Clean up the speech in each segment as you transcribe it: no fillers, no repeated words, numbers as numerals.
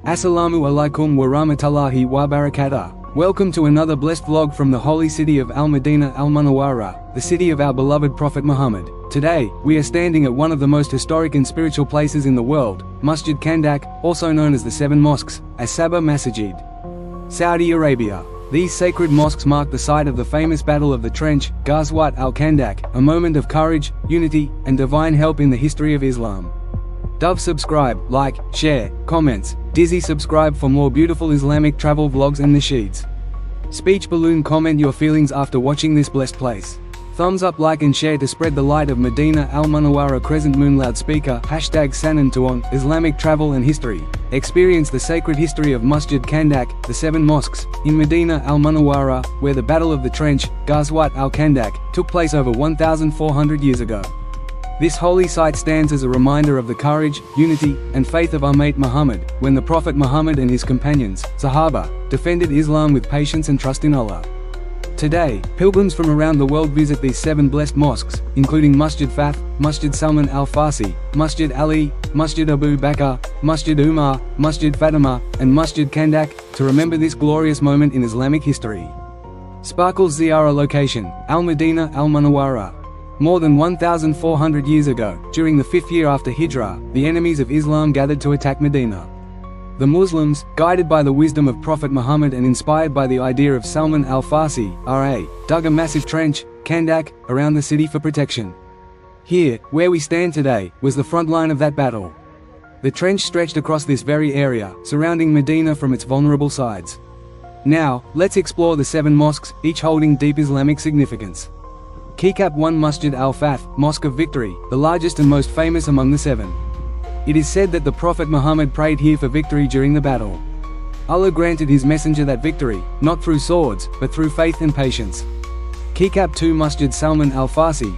Assalamu alaikum wa rahmatullahi wa barakatuh. Welcome to another blessed vlog from the holy city of Madinah Al Munawwarah, the city of our beloved Prophet Muhammad. Today, we are standing at one of the most historic and spiritual places in the world, Masjid Khandaq, also known as the Seven Mosques, Sahabah Masjid, Saudi Arabia. These sacred mosques mark the site of the famous Battle of the Trench, Ghazwat al-Khandaq, a moment of courage, unity, and divine help in the history of Islam. Dove subscribe, like, share, comments. Dizzy subscribe for more beautiful Islamic travel vlogs and nasheeds. Speech balloon comment your feelings after watching this blessed place. Thumbs up, like and share to spread the light of Madinah Al Munawwarah. Crescent Moon loudspeaker, #Sanantuon, Islamic travel and history. Experience the sacred history of Masjid Khandaq, the Seven Mosques, in Madinah Al Munawwarah, where the Battle of the Trench, Ghazwat al-Khandaq, took place over 1,400 years ago. This holy site stands as a reminder of the courage, unity, and faith of Ummate Muhammad, when the Prophet Muhammad and his companions, Sahabah, defended Islam with patience and trust in Allah. Today, pilgrims from around the world visit these seven blessed mosques, including Masjid Fath, Masjid Salman Al-Farsi, Masjid Ali, Masjid Abu Bakr, Masjid Umar, Masjid Fatimah, and Masjid Khandaq, to remember this glorious moment in Islamic history. Sparkles Ziyarah location, Madinah Al Munawwarah. More than 1,400 years ago, during the 5th year after Hijrah, the enemies of Islam gathered to attack Medina. The Muslims, guided by the wisdom of Prophet Muhammad and inspired by the idea of Salman Al-Farsi, dug a massive trench, Khandaq, around the city for protection. Here, where we stand today, was the front line of that battle. The trench stretched across this very area, surrounding Medina from its vulnerable sides. Now, let's explore the seven mosques, each holding deep Islamic significance. Khandaq 1 Masjid Al-Fath, Mosque of Victory, the largest and most famous among the seven. It is said that the Prophet Muhammad prayed here for victory during the battle. Allah granted his messenger that victory, not through swords, but through faith and patience. Khandaq 2 Masjid Salman Al-Farsi,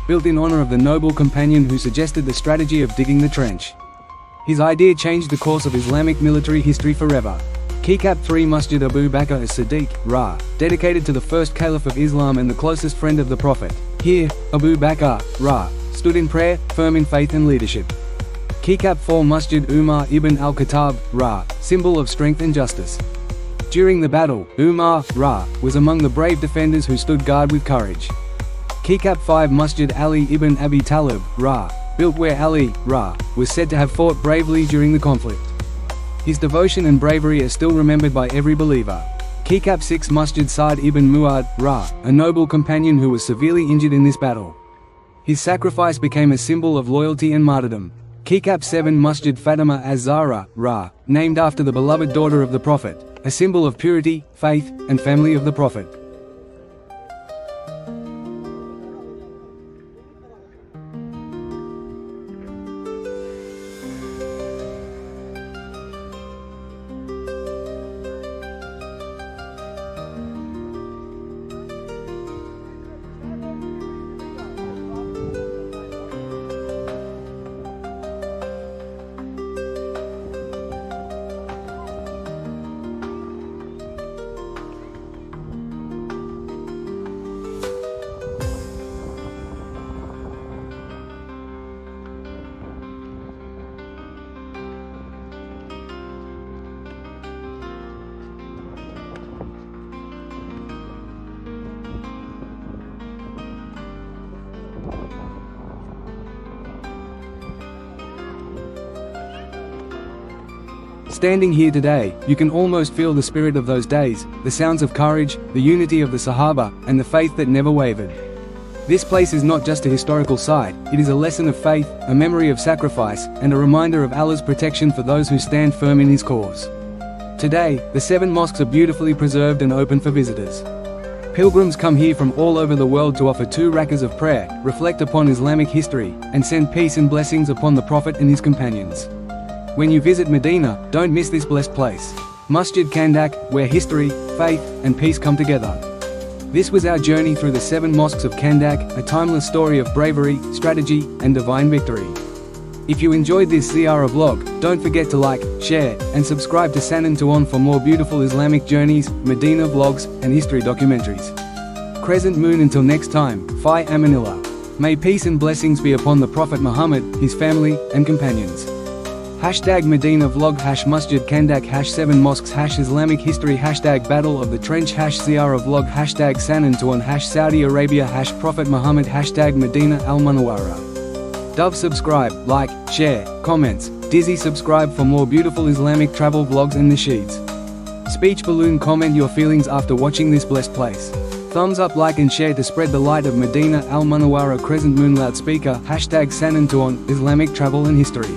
built in honor of the noble companion who suggested the strategy of digging the trench. His idea changed the course of Islamic military history forever. Khandaq 3 Masjid Abu Bakr as-Siddiq, dedicated to the first caliph of Islam and the closest friend of the Prophet. Here, Abu Bakr, stood in prayer, firm in faith and leadership. Khandaq 4 Masjid Umar ibn al-Khattab, symbol of strength and justice. During the battle, Umar, was among the brave defenders who stood guard with courage. Khandaq 5 Masjid Ali ibn Abi Talib, built where Ali, was said to have fought bravely during the conflict. His devotion and bravery are still remembered by every believer. Khandaq 6 Masjid Sa'd ibn Mu'adh, a noble companion who was severely injured in this battle. His sacrifice became a symbol of loyalty and martyrdom. Khandaq 7 Masjid Fatimah az-Zahra, named after the beloved daughter of the Prophet, a symbol of purity, faith, and family of the Prophet. Standing here today, you can almost feel the spirit of those days, the sounds of courage, the unity of the Sahabah, and the faith that never wavered. This place is not just a historical site, it is a lesson of faith, a memory of sacrifice, and a reminder of Allah's protection for those who stand firm in His cause. Today, the seven mosques are beautifully preserved and open for visitors. Pilgrims come here from all over the world to offer 2 rakahs of prayer, reflect upon Islamic history, and send peace and blessings upon the Prophet and his companions. When you visit Medina, don't miss this blessed place. Masjid Khandaq, where history, faith, and peace come together. This was our journey through the seven mosques of Khandaq, a timeless story of bravery, strategy, and divine victory. If you enjoyed this Ziyarah vlog, don't forget to like, share, and subscribe to Sanantuon for more beautiful Islamic journeys, Medina vlogs, and history documentaries. Crescent Moon. Until next time, Fi Amanillah. May peace and blessings be upon the Prophet Muhammad, his family, and companions. Hashtag Medina vlog Masjid Khandaq #7 mosques Islamic history Battle of the Trench Ziyarah vlog San Antoine Saudi Arabia Prophet Muhammad Madinah Al Munawwarah. Dove subscribe, like, share, comments, Dizzy subscribe for more beautiful Islamic travel vlogs and nasheeds. Speech balloon comment your feelings after watching this blessed place. Thumbs up, like and share to spread the light of Madinah Al Munawwarah crescent moon loudspeaker San Antoine Islamic travel and history.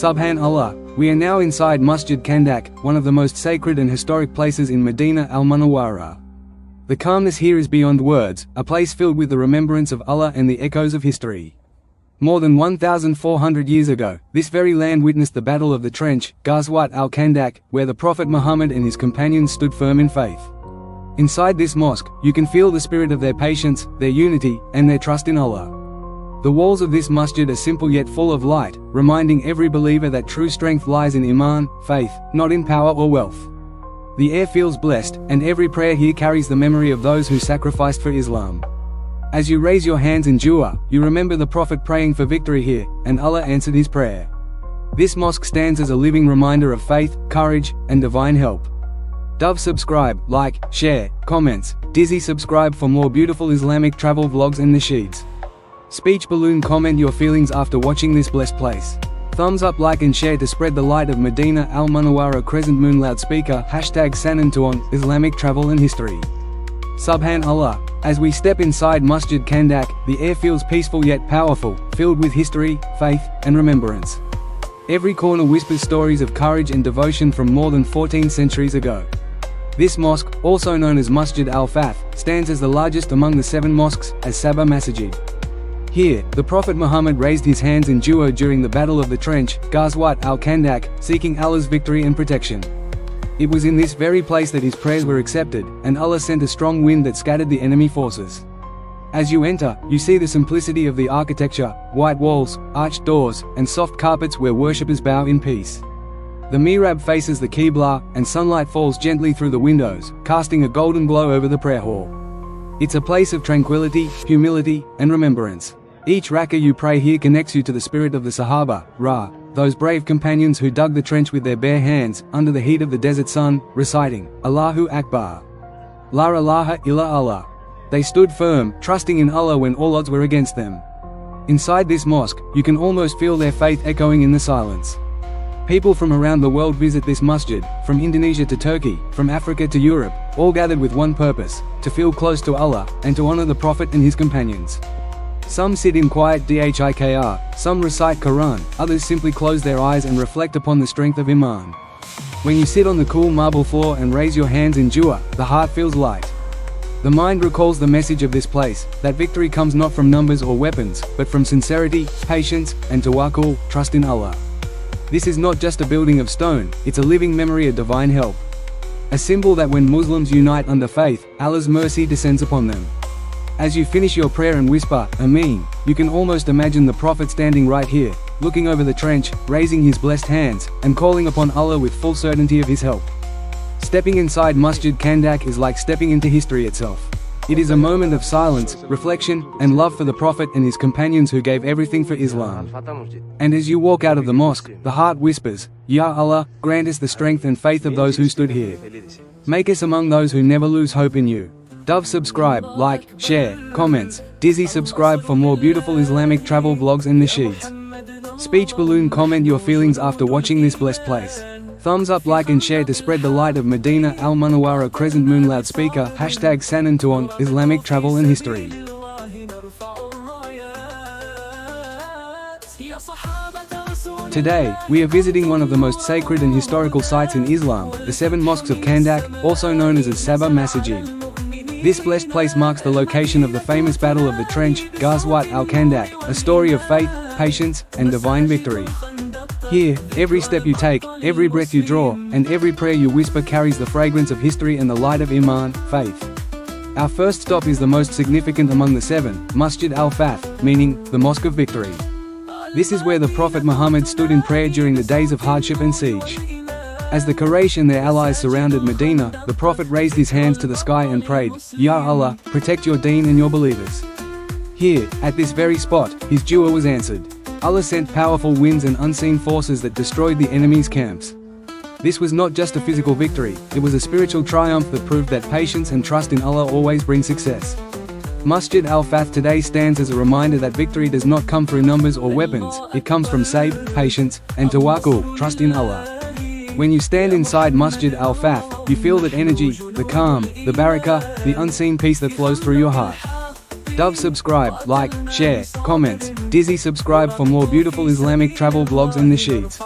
Subhanallah, we are now inside Masjid Khandaq, one of the most sacred and historic places in Madinah Al Munawwarah. The calmness here is beyond words, a place filled with the remembrance of Allah and the echoes of history. More than 1,400 years ago, this very land witnessed the Battle of the Trench, Ghazwat al-Khandaq, where the Prophet Muhammad and his companions stood firm in faith. Inside this mosque, you can feel the spirit of their patience, their unity, and their trust in Allah. The walls of this masjid are simple yet full of light, reminding every believer that true strength lies in iman, faith, not in power or wealth. The air feels blessed, and every prayer here carries the memory of those who sacrificed for Islam. As you raise your hands in dua, you remember the Prophet praying for victory here, and Allah answered his prayer. This mosque stands as a living reminder of faith, courage, and divine help. Dove subscribe, like, share, comments, Dizzy subscribe for more beautiful Islamic travel vlogs and nasheeds. Speech balloon comment your feelings after watching this blessed place. Thumbs up, like and share to spread the light of Madinah Al Munawwarah crescent moon loudspeaker San Antoine Islamic travel and history. Subhanallah, as we step inside Masjid Khandaq, the air feels peaceful yet powerful, filled with history, faith, and remembrance. Every corner whispers stories of courage and devotion from more than 14 centuries ago. This mosque, also known as Masjid Fath, stands as the largest among the 7 mosques, as Sahabah Masjid. Here, the Prophet Muhammad raised his hands in dua during the Battle of the Trench, Ghazwat al-Khandaq, seeking Allah's victory and protection. It was in this very place that his prayers were accepted, and Allah sent a strong wind that scattered the enemy forces. As you enter, you see the simplicity of the architecture, white walls, arched doors, and soft carpets where worshippers bow in peace. The mihrab faces the Qibla, and sunlight falls gently through the windows, casting a golden glow over the prayer hall. It's a place of tranquility, humility, and remembrance. Each rak'ah you pray here connects you to the spirit of the Sahabah, those brave companions who dug the trench with their bare hands, under the heat of the desert sun, reciting, Allahu Akbar. La ilaha illa Allah. They stood firm, trusting in Allah when all odds were against them. Inside this mosque, you can almost feel their faith echoing in the silence. People from around the world visit this masjid, from Indonesia to Turkey, from Africa to Europe, all gathered with one purpose, to feel close to Allah, and to honor the Prophet and his companions. Some sit in quiet dhikr, some recite Quran, others simply close their eyes and reflect upon the strength of iman. When you sit on the cool marble floor and raise your hands in dua, the heart feels light. The mind recalls the message of this place, that victory comes not from numbers or weapons, but from sincerity, patience, and tawakkul, trust in Allah. This is not just a building of stone, it's a living memory of divine help. A symbol that when Muslims unite under faith, Allah's mercy descends upon them. As you finish your prayer and whisper, Ameen, you can almost imagine the Prophet standing right here, looking over the trench, raising his blessed hands, and calling upon Allah with full certainty of his help. Stepping inside Masjid Khandaq is like stepping into history itself. It is a moment of silence, reflection, and love for the Prophet and his companions who gave everything for Islam. And as you walk out of the mosque, the heart whispers, Ya Allah, grant us the strength and faith of those who stood here. Make us among those who never lose hope in you. Dove subscribe, like, share, comments, Dizzy subscribe for more beautiful Islamic travel vlogs and nasheeds. Speech balloon comment your feelings after watching this blessed place. Thumbs up, like and share to spread the light of Madinah Al Munawwarah crescent moon loudspeaker San Antoine Islamic travel and history. Today, we are visiting one of the most sacred and historical sites in Islam, the 7 Mosques of Khandaq, also known as Sahabah Masjid. This blessed place marks the location of the famous Battle of the Trench, Ghazwat al-Khandaq, a story of faith, patience, and divine victory. Here, every step you take, every breath you draw, and every prayer you whisper carries the fragrance of history and the light of Iman, faith. Our first stop is the most significant among the seven, Masjid Al-Fath, meaning, the Mosque of Victory. This is where the Prophet Muhammad stood in prayer during the days of hardship and siege. As the Quraysh and their allies surrounded Medina, the Prophet raised his hands to the sky and prayed, Ya Allah, protect your deen and your believers. Here, at this very spot, his dua was answered. Allah sent powerful winds and unseen forces that destroyed the enemy's camps. This was not just a physical victory, it was a spiritual triumph that proved that patience and trust in Allah always bring success. Masjid Al-Fath today stands as a reminder that victory does not come through numbers or weapons, it comes from sabr, patience, and tawakkul, trust in Allah. When you stand inside Masjid Al-Fath, you feel that energy, the calm, the barakah, the unseen peace that flows through your heart. Dove subscribe, like, share, comments, Dizzy subscribe for more beautiful Islamic travel vlogs and nasheeds.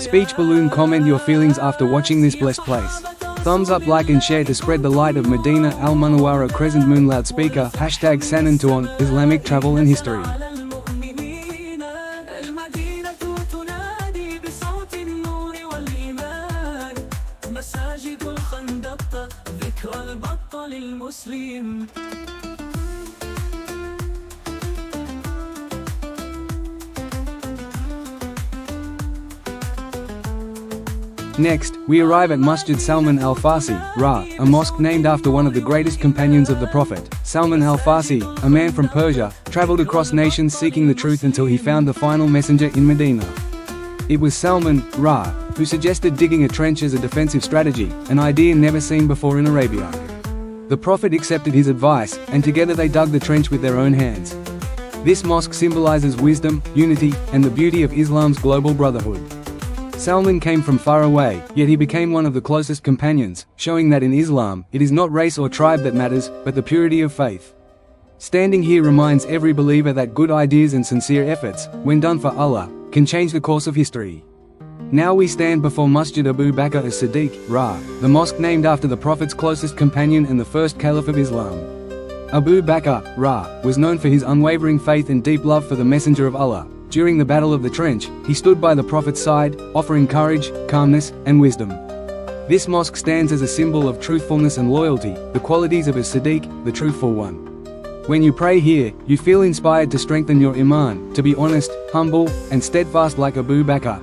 Speech balloon comment your feelings after watching this blessed place. Thumbs up, like and share to spread the light of Madinah Al Munawwarah crescent moon loudspeaker, #Sanantuon, Islamic travel and history. Masjid Khandaq, ذكرى البطل المسلم. Next, we arrive at Masjid Salman Al-Farsi, a mosque named after one of the greatest companions of the Prophet. Salman Al-Farsi, a man from Persia, traveled across nations seeking the truth until he found the final messenger in Medina. It was Salman, who suggested digging a trench as a defensive strategy, an idea never seen before in Arabia. The Prophet accepted his advice, and together they dug the trench with their own hands. This mosque symbolizes wisdom, unity, and the beauty of Islam's global brotherhood. Salman came from far away, yet he became one of the closest companions, showing that in Islam, it is not race or tribe that matters, but the purity of faith. Standing here reminds every believer that good ideas and sincere efforts, when done for Allah, can change the course of history. Now we stand before Masjid Abu Bakr as-Siddiq, the mosque named after the Prophet's closest companion and the first caliph of Islam. Abu Bakr, was known for his unwavering faith and deep love for the Messenger of Allah. During the Battle of the Trench, he stood by the Prophet's side, offering courage, calmness, and wisdom. This mosque stands as a symbol of truthfulness and loyalty, the qualities of a Siddiq, the truthful one. When you pray here, you feel inspired to strengthen your Iman, to be honest, humble, and steadfast like Abu Bakr,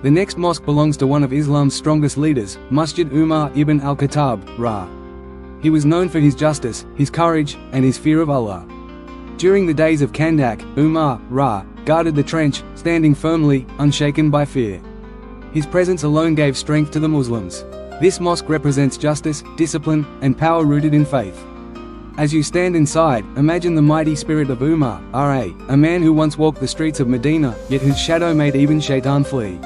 The next mosque belongs to one of Islam's strongest leaders, Masjid Umar ibn al-Khattab, He was known for his justice, his courage, and his fear of Allah. During the days of Khandaq, Umar, guarded the trench, standing firmly, unshaken by fear. His presence alone gave strength to the Muslims. This mosque represents justice, discipline, and power rooted in faith. As you stand inside, imagine the mighty spirit of Umar, a man who once walked the streets of Medina, yet whose shadow made even shaitan flee.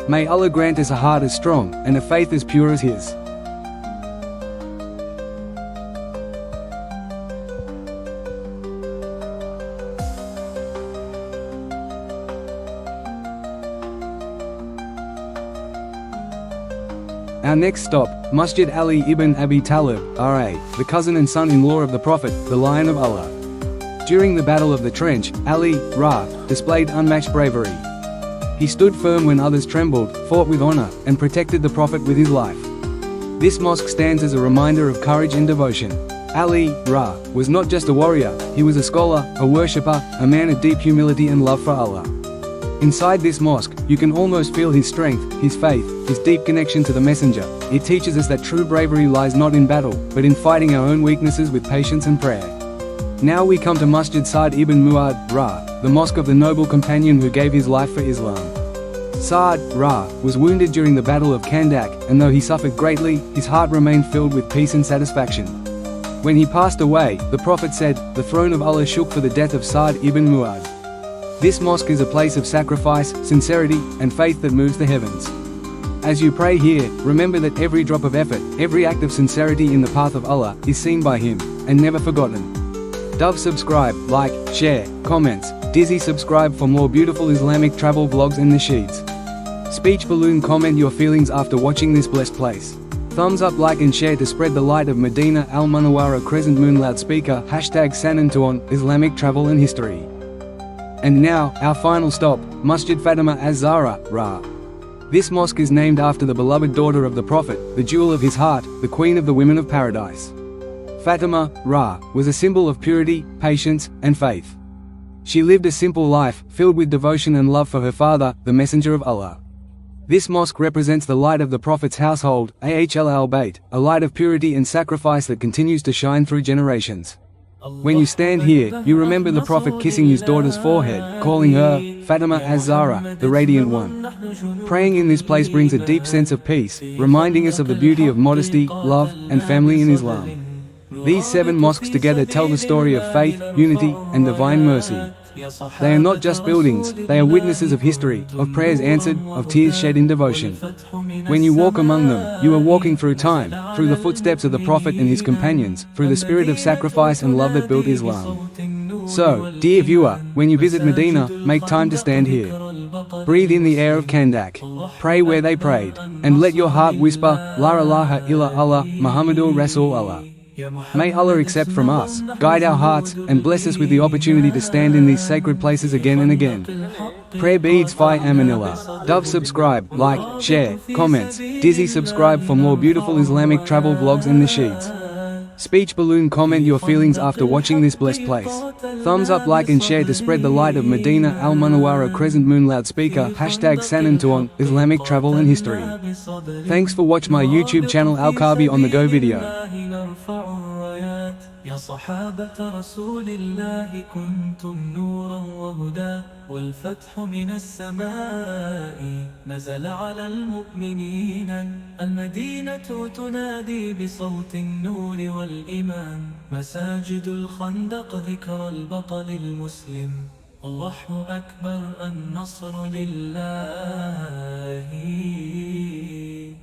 May Allah grant us a heart as strong, and a faith as pure as his. Our next stop, Masjid Ali ibn Abi Talib, the cousin and son-in-law of the Prophet, the Lion of Allah. During the Battle of the Trench, Ali, displayed unmatched bravery. He stood firm when others trembled, fought with honor, and protected the Prophet with his life. This mosque stands as a reminder of courage and devotion. Ali, was not just a warrior, he was a scholar, a worshipper, a man of deep humility and love for Allah. Inside this mosque, you can almost feel his strength, his faith, his deep connection to the Messenger. It teaches us that true bravery lies not in battle, but in fighting our own weaknesses with patience and prayer. Now we come to Masjid Sa'd ibn Mu'adh, the mosque of the noble companion who gave his life for Islam. Sa'd, was wounded during the Battle of Khandaq, and though he suffered greatly, his heart remained filled with peace and satisfaction. When he passed away, the Prophet said, "The throne of Allah shook for the death of Sa'd ibn Mu'adh." This mosque is a place of sacrifice, sincerity, and faith that moves the heavens. As you pray here, remember that every drop of effort, every act of sincerity in the path of Allah, is seen by Him, and never forgotten. Dove subscribe, like, share, comments, Dizzy subscribe for more beautiful Islamic travel vlogs and nasheeds. Speech balloon comment your feelings after watching this blessed place. Thumbs up, like and share to spread the light of Madinah Al Munawwarah crescent moon loudspeaker, #Sanantuon, Islamic travel and history. And now, our final stop, Masjid Fatimah Az-Zahra. This mosque is named after the beloved daughter of the Prophet, the jewel of his heart, the queen of the women of paradise. Fatima, was a symbol of purity, patience, and faith. She lived a simple life, filled with devotion and love for her father, the Messenger of Allah. This mosque represents the light of the Prophet's household, Ahl al-Bayt, a light of purity and sacrifice that continues to shine through generations. When you stand here, you remember the Prophet kissing his daughter's forehead, calling her, Fatima Az-Zahra, the Radiant One. Praying in this place brings a deep sense of peace, reminding us of the beauty of modesty, love, and family in Islam. These 7 mosques together tell the story of faith, unity, and divine mercy. They are not just buildings, they are witnesses of history, of prayers answered, of tears shed in devotion. When you walk among them, you are walking through time, through the footsteps of the Prophet and his companions, through the spirit of sacrifice and love that built Islam. So, dear viewer, when you visit Medina, make time to stand here. Breathe in the air of Khandaq. Pray where they prayed. And let your heart whisper, La ilaha illa Allah, Muhammadur Rasul Allah. May Allah accept from us, guide our hearts, and bless us with the opportunity to stand in these sacred places again and again. Prayer beads fi amanillah. Dove subscribe, like, share, comments. Dizzy subscribe for more beautiful Islamic travel vlogs and nasheeds. Speech balloon comment your feelings after watching this blessed place. Thumbs up, like and share to spread the light of Madinah Al Munawwarah Crescent Moon loudspeaker #Sanantuan, Islamic travel and history. Thanks for watching my YouTube channel Al-Kabi on the go video. يا صحابة رسول الله كنتم نورا وهدى والفتح من السماء نزل على المؤمنين المدينة تنادي بصوت النور والإيمان مساجد الخندق ذكر البطل المسلم الله أكبر النصر لله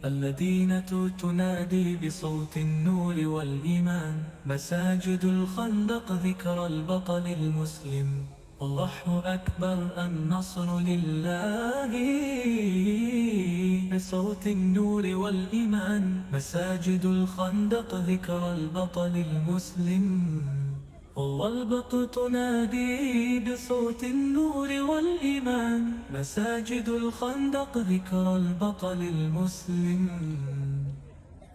المدينة تنادي بصوت النور والإيمان مساجد الخندق ذكر البطل المسلم الله أكبر النصر لله بصوت النور والإيمان مساجد الخندق ذكر البطل المسلم والبطل تنادي بصوت النور والإيمان مساجد الخندق ذكر البطل المسلم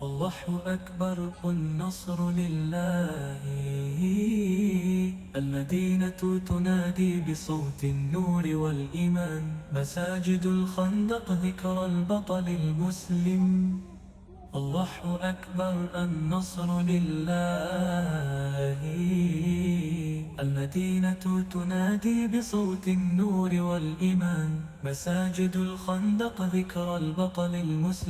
الله أكبر النصر لله المدينة تنادي بصوت النور والإيمان مساجد الخندق ذكر البطل المسلم الله أكبر النصر لله المدينة تنادي بصوت النور والإيمان مساجد الخندق ذكر البطل المسلم